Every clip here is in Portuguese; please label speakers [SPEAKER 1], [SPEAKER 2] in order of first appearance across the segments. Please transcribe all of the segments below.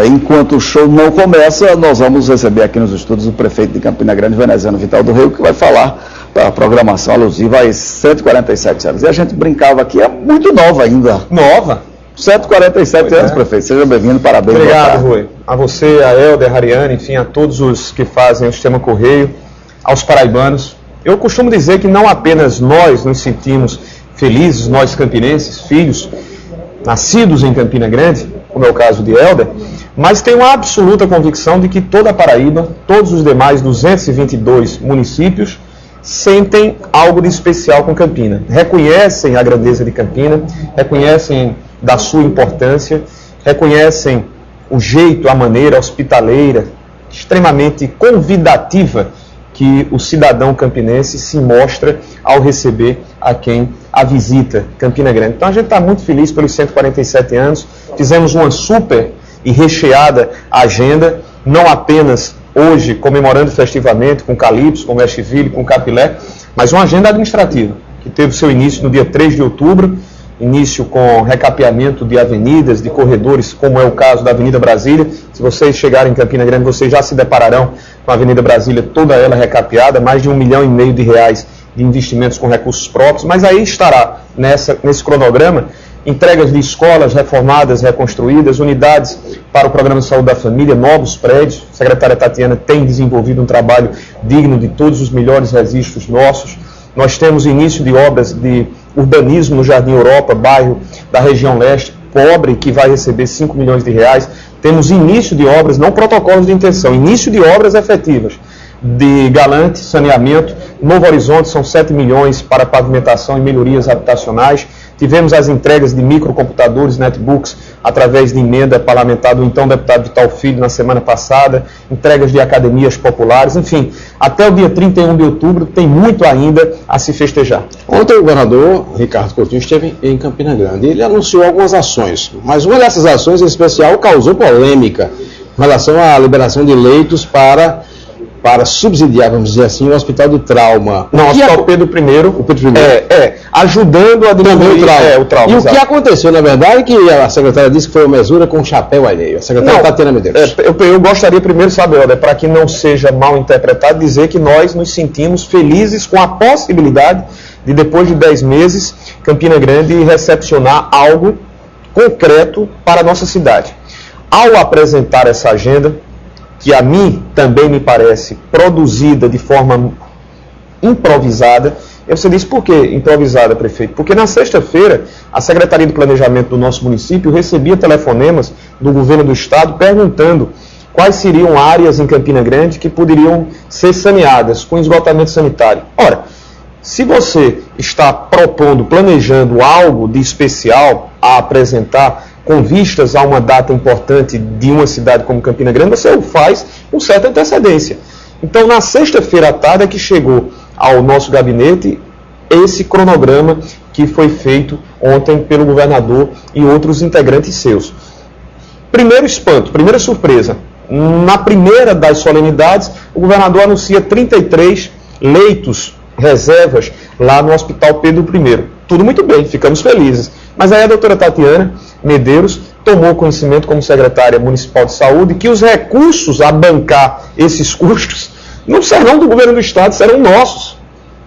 [SPEAKER 1] Enquanto o show não começa, nós vamos receber aqui nos estúdios o prefeito de Campina Grande, Veneziano Vital do Rego, que vai falar da programação alusiva aos 147 anos. E a gente brincava aqui, é muito nova ainda.
[SPEAKER 2] Nova?
[SPEAKER 1] 147 anos, prefeito. Seja bem-vindo, parabéns.
[SPEAKER 2] Obrigado, Rui. A você, a Helder, a Ariane, enfim, a todos os que fazem o Sistema Correio, aos paraibanos. Eu costumo dizer que não apenas nós nos sentimos felizes, nós campinenses, filhos, nascidos em Campina Grande, como é o caso de Helder, mas tenho a absoluta convicção de que toda a Paraíba, todos os demais 222 municípios, sentem algo de especial com Campina. Reconhecem a grandeza de Campina, reconhecem da sua importância, reconhecem o jeito, a maneira hospitaleira, extremamente convidativa que o cidadão campinense se mostra ao receber a quem a visita Campina Grande. Então a gente está muito feliz pelos 147 anos, fizemos uma super e recheada agenda, não apenas hoje comemorando festivamente com Calypso, com Westville, com Capilé, mas uma agenda administrativa, que teve seu início no dia 3 de outubro, início com recapeamento de avenidas, de corredores, como é o caso da Avenida Brasília. Se vocês chegarem em Campina Grande, vocês já se depararão com a Avenida Brasília, toda ela recapeada, mais de R$1,5 milhão de investimentos com recursos próprios, mas aí estará nesse cronograma entregas de escolas reformadas, reconstruídas, unidades para o Programa de Saúde da Família, novos prédios. A secretária Tatiana tem desenvolvido um trabalho digno de todos os melhores registros nossos. Nós temos início de obras de urbanismo no Jardim Europa, bairro da região leste, pobre, que vai receber R$5 milhões. Temos início de obras, não protocolos de intenção, início de obras efetivas, de Galante, saneamento. Novo Horizonte, são 7 milhões para pavimentação e melhorias habitacionais. Tivemos as entregas de microcomputadores, netbooks, através de emenda parlamentar do então deputado Vital Filho na semana passada, entregas de academias populares, enfim, até o dia 31 de outubro tem muito ainda a se festejar.
[SPEAKER 3] Ontem o governador Ricardo Coutinho esteve em Campina Grande. Ele anunciou algumas ações, mas uma dessas ações em especial causou polêmica em relação à liberação de leitos para subsidiar, vamos dizer assim, o hospital de trauma.
[SPEAKER 2] Não, o hospital Pedro I.
[SPEAKER 3] O Pedro I.
[SPEAKER 2] Ajudando a diminuir o trauma.
[SPEAKER 3] E o que aconteceu, na verdade, é que a secretária disse que foi uma mesura com chapéu alheio. A secretária Tatiana Medeiros.
[SPEAKER 2] Eu gostaria primeiro, sabe, Helder, para que não seja mal interpretado, dizer que nós nos sentimos felizes com a possibilidade de, depois de 10 meses, Campina Grande recepcionar algo concreto para a nossa cidade. Ao apresentar essa agenda, que a mim também me parece produzida de forma improvisada. Você disse, por que improvisada, prefeito? Porque na sexta-feira, a Secretaria de Planejamento do nosso município recebia telefonemas do governo do estado perguntando quais seriam áreas em Campina Grande que poderiam ser saneadas com esgotamento sanitário. Ora, se você está propondo, planejando algo de especial a apresentar, com vistas a uma data importante de uma cidade como Campina Grande, você o faz com certa antecedência. Então, na sexta-feira à tarde é que chegou ao nosso gabinete esse cronograma que foi feito ontem pelo governador e outros integrantes seus. Primeiro espanto, primeira surpresa. Na primeira das solenidades, o governador anuncia 33 leitos, reservas, lá no Hospital Pedro I. Tudo muito bem, ficamos felizes. Mas aí a doutora Tatiana Medeiros tomou conhecimento como secretária municipal de saúde que os recursos a bancar esses custos não serão do governo do estado, serão nossos.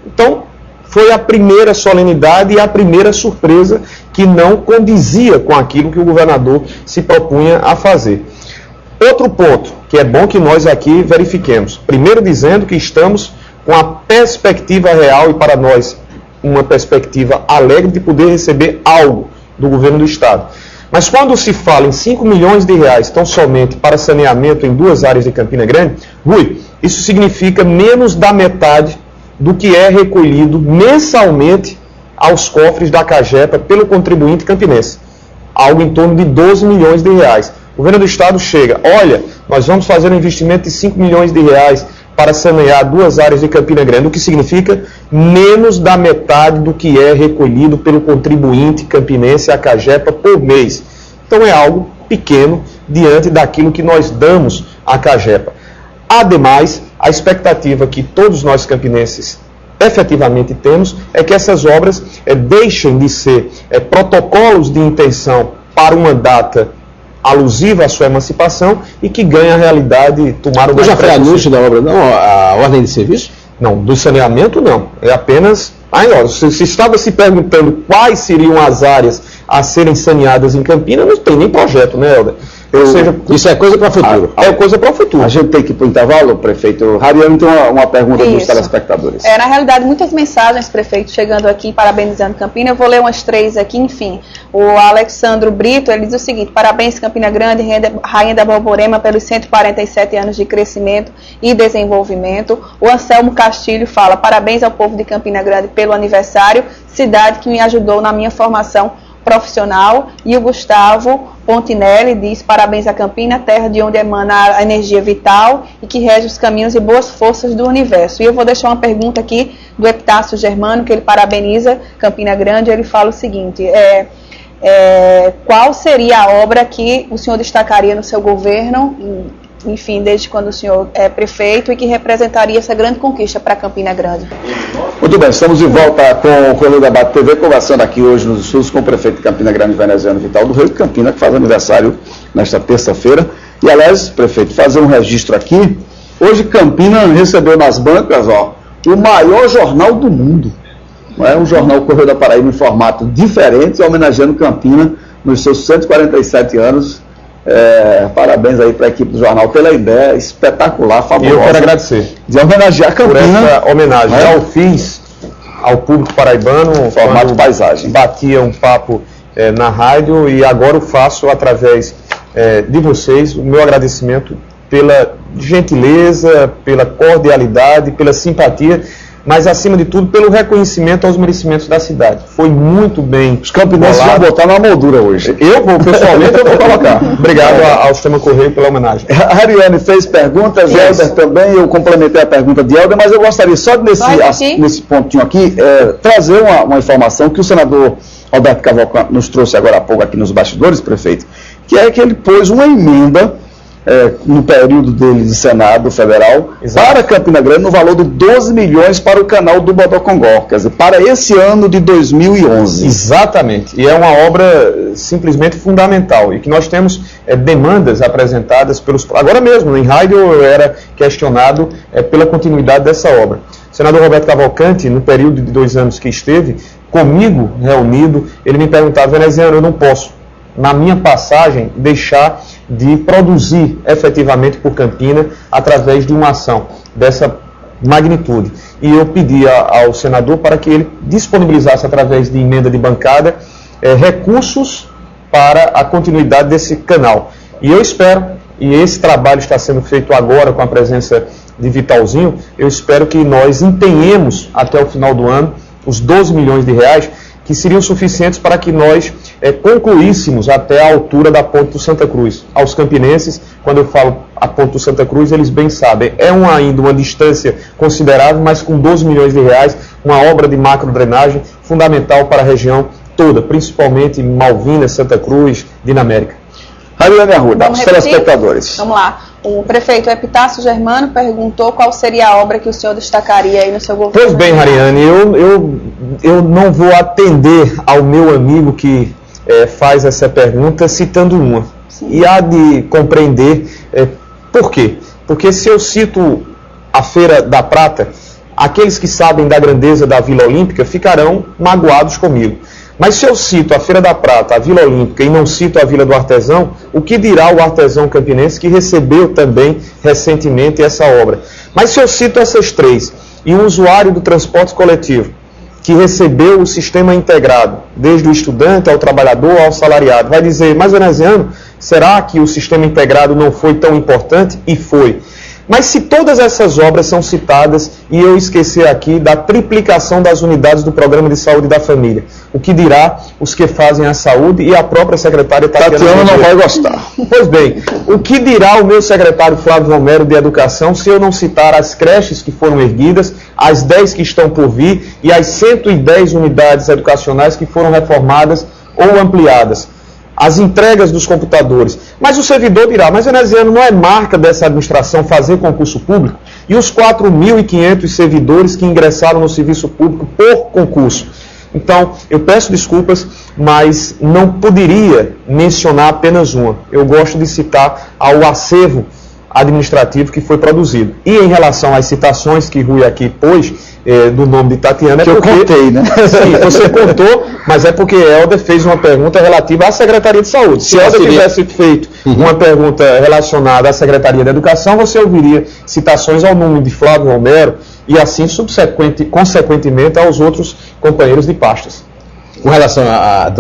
[SPEAKER 2] Então, foi a primeira solenidade e a primeira surpresa que não condizia com aquilo que o governador se propunha a fazer. Outro ponto, que é bom que nós aqui verifiquemos. Primeiro dizendo que estamos com a perspectiva real e para nós uma perspectiva alegre de poder receber algo do governo do estado. Mas quando se fala em R$5 milhões tão somente para saneamento em 2 áreas de Campina Grande, Rui, isso significa menos da metade do que é recolhido mensalmente aos cofres da CAGEPA pelo contribuinte campinense. Algo em torno de R$12 milhões. O governo do estado chega, olha, nós vamos fazer um investimento de R$5 milhões para sanear 2 áreas de Campina Grande, o que significa menos da metade do que é recolhido pelo contribuinte campinense à CAGEPA por mês. Então é algo pequeno diante daquilo que nós damos à CAGEPA. Ademais, a expectativa que todos nós campinenses efetivamente temos é que essas obras deixem de ser protocolos de intenção para uma data alusiva à sua emancipação e que ganha a realidade, tomar uma...
[SPEAKER 3] Já foi anúncio da obra, não? A ordem de serviço?
[SPEAKER 2] Não, do saneamento não. É apenas... se estava se perguntando quais seriam as áreas a serem saneadas em Campinas, não tem nem projeto, né, Helder? Ou seja,
[SPEAKER 3] isso é coisa para o futuro.
[SPEAKER 2] É coisa para o futuro.
[SPEAKER 1] A gente tem que ir para o intervalo, prefeito. Hariane tem uma pergunta dos telespectadores.
[SPEAKER 4] Na realidade, muitas mensagens, prefeito, chegando aqui, parabenizando Campinas. Eu vou ler umas 3 aqui, enfim. O Alexandro Brito, ele diz o seguinte: parabéns, Campina Grande, Rainha da Borborema, pelos 147 anos de crescimento e desenvolvimento. O Anselmo Castilho fala: parabéns ao povo de Campina Grande pelo aniversário, cidade que me ajudou na minha formação profissional. E o Gustavo Pontinelli diz: parabéns a Campina, terra de onde emana a energia vital e que rege os caminhos e boas forças do universo. E eu vou deixar uma pergunta aqui do Epitácio Germano, que ele parabeniza Campina Grande. Ele fala o seguinte: qual seria a obra que o senhor destacaria no seu governo, enfim, desde quando o senhor é prefeito, e que representaria essa grande conquista para Campina Grande?
[SPEAKER 1] Muito bem, estamos de volta com o Correio da Debate TV, conversando aqui hoje nos estudos com o prefeito de Campina Grande, veneziano Vital do Rei, Campina, que faz aniversário nesta terça-feira. E, aliás, prefeito, fazer um registro aqui. Hoje Campina recebeu nas bancas, o maior jornal do mundo. Não é? Um jornal Correio da Paraíba em formato diferente, homenageando Campina nos seus 147 anos. Parabéns aí para a equipe do jornal pela ideia espetacular, fabulosa.
[SPEAKER 2] E eu quero agradecer
[SPEAKER 1] de homenagear Campina
[SPEAKER 2] por essa homenagem. Já o fiz ao público paraibano,
[SPEAKER 1] formato paisagem.
[SPEAKER 2] Batia um papo na rádio, e agora eu faço através de vocês o meu agradecimento pela gentileza, pela cordialidade, pela simpatia, mas acima de tudo pelo reconhecimento aos merecimentos da cidade. Foi muito bem.
[SPEAKER 1] Os campinenses vão botar na moldura hoje.
[SPEAKER 2] Eu vou, pessoalmente, eu vou colocar. Obrigado ao Sistema Correio pela homenagem.
[SPEAKER 1] A Hariane fez perguntas, Helder também, eu complementei a pergunta de Helder, mas eu gostaria só nesse pontinho aqui, trazer uma informação que o senador Roberto Cavalcante nos trouxe agora há pouco aqui nos bastidores, prefeito, que é que ele pôs uma emenda no período dele de Senado Federal, exato, para Campina Grande, no valor de 12 milhões para o canal do Bodocongó, quer dizer, para esse ano de 2011.
[SPEAKER 2] Exatamente, e é uma obra simplesmente fundamental, e que nós temos demandas apresentadas pelos... Agora mesmo, em rádio, eu era questionado pela continuidade dessa obra. O senador Roberto Cavalcante, no período de 2 anos que esteve comigo reunido, ele me perguntava: veneziano, eu não posso, na minha passagem, deixar de produzir efetivamente por Campina através de uma ação dessa magnitude. E eu pedi ao senador para que ele disponibilizasse, através de emenda de bancada, recursos para a continuidade desse canal. E eu espero, e esse trabalho está sendo feito agora com a presença de Vitalzinho, eu espero que nós empenhemos até o final do ano os 12 milhões de reais, que seriam suficientes para que nós concluíssemos até a altura da Ponte do Santa Cruz. Aos campinenses, quando eu falo a Ponte do Santa Cruz, eles bem sabem, ainda uma distância considerável, mas com 12 milhões de reais, uma obra de macro-drenagem fundamental para a região toda, principalmente Malvinas, Santa Cruz, Dinamérica.
[SPEAKER 1] Hariane Arruda, os telespectadores.
[SPEAKER 4] Vamos lá. O prefeito Epitácio Germano perguntou qual seria a obra que o senhor destacaria aí no seu governo.
[SPEAKER 2] Pois bem, Hariane, eu não vou atender ao meu amigo que faz essa pergunta citando uma. Sim. E há de compreender por quê. Porque se eu cito a Feira da Prata, aqueles que sabem da grandeza da Vila Olímpica ficarão magoados comigo. Mas se eu cito a Feira da Prata, a Vila Olímpica, e não cito a Vila do Artesão, o que dirá o artesão campinense que recebeu também recentemente essa obra? Mas se eu cito essas 3, e um usuário do transporte coletivo, que recebeu o sistema integrado, desde o estudante ao trabalhador ao salariado, vai dizer: mas veneziano, será que o sistema integrado não foi tão importante? E foi. Mas se todas essas obras são citadas, e eu esquecer aqui da triplicação das unidades do Programa de Saúde da Família, o que dirá os que fazem a saúde e a própria secretária
[SPEAKER 1] Tatiana não vai gostar.
[SPEAKER 2] Pois bem, o que dirá o meu secretário Flávio Romero de Educação se eu não citar as creches que foram erguidas, as 10 que estão por vir e as 110 unidades educacionais que foram reformadas ou ampliadas? As entregas dos computadores. Mas o servidor dirá: mas veneziano, não é marca dessa administração fazer concurso público? E os 4.500 servidores que ingressaram no serviço público por concurso? Então, eu peço desculpas, mas não poderia mencionar apenas uma. Eu gosto de citar ao acervo administrativo que foi produzido. E em relação às citações que Rui aqui pôs, do nome de Tatiana...
[SPEAKER 1] Que eu contei, né?
[SPEAKER 2] Sim, você contou, mas é porque Helder fez uma pergunta relativa à Secretaria de Saúde. Se Helder tivesse feito uma pergunta relacionada à Secretaria de Educação, você ouviria citações ao nome de Flávio Romero e assim, consequentemente, aos outros companheiros de pastas.
[SPEAKER 3] Com relação a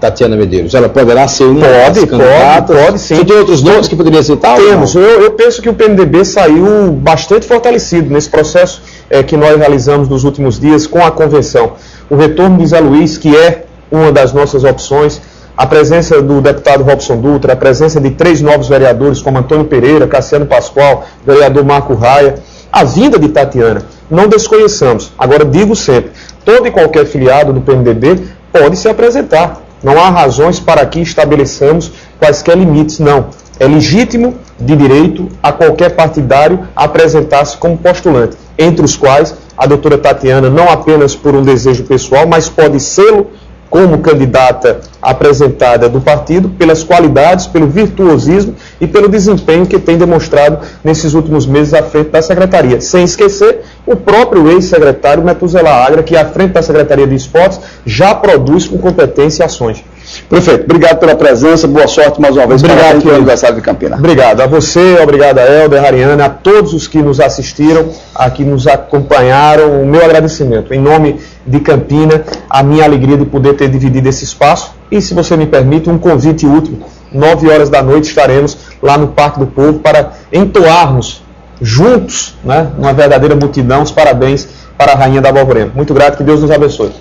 [SPEAKER 3] Tatiana Medeiros, ela poderá ser uma das candidatas?
[SPEAKER 2] Pode sim.
[SPEAKER 3] Você tem outros nomes que poderia citar?
[SPEAKER 2] Temos. Eu penso que o PMDB saiu bastante fortalecido nesse processo que nós realizamos nos últimos dias com a convenção. O retorno de Zé Luiz, que é uma das nossas opções, a presença do deputado Robson Dutra, a presença de 3 novos vereadores, como Antônio Pereira, Cassiano Pascoal, vereador Marco Raia, a vinda de Tatiana, não desconheçamos. Agora, digo sempre, todo e qualquer filiado do PMDB pode se apresentar. Não há razões para que estabeleçamos quaisquer limites, não. É legítimo, de direito, a qualquer partidário apresentar-se como postulante, entre os quais a doutora Tatiana, não apenas por um desejo pessoal, mas pode sê-lo como candidata apresentada do partido, pelas qualidades, pelo virtuosismo e pelo desempenho que tem demonstrado nesses últimos meses à frente da Secretaria. Sem esquecer o próprio ex-secretário Metuzela Agra, que à frente da Secretaria de Esportes já produz com competência ações.
[SPEAKER 1] Prefeito, obrigado pela presença, boa sorte mais uma vez.
[SPEAKER 2] Obrigado
[SPEAKER 1] pelo aniversário de Campina.
[SPEAKER 2] Obrigado a você, obrigado a Helder, Ariana, a todos os que nos assistiram, a que nos acompanharam, o meu agradecimento. Em nome de Campina, a minha alegria de poder ter dividido esse espaço e, se você me permite, um convite último. 9 horas da noite estaremos lá no Parque do Povo para entoarmos juntos, né, uma verdadeira multidão, os parabéns para a Rainha da Borborema. Muito grato, que Deus nos abençoe.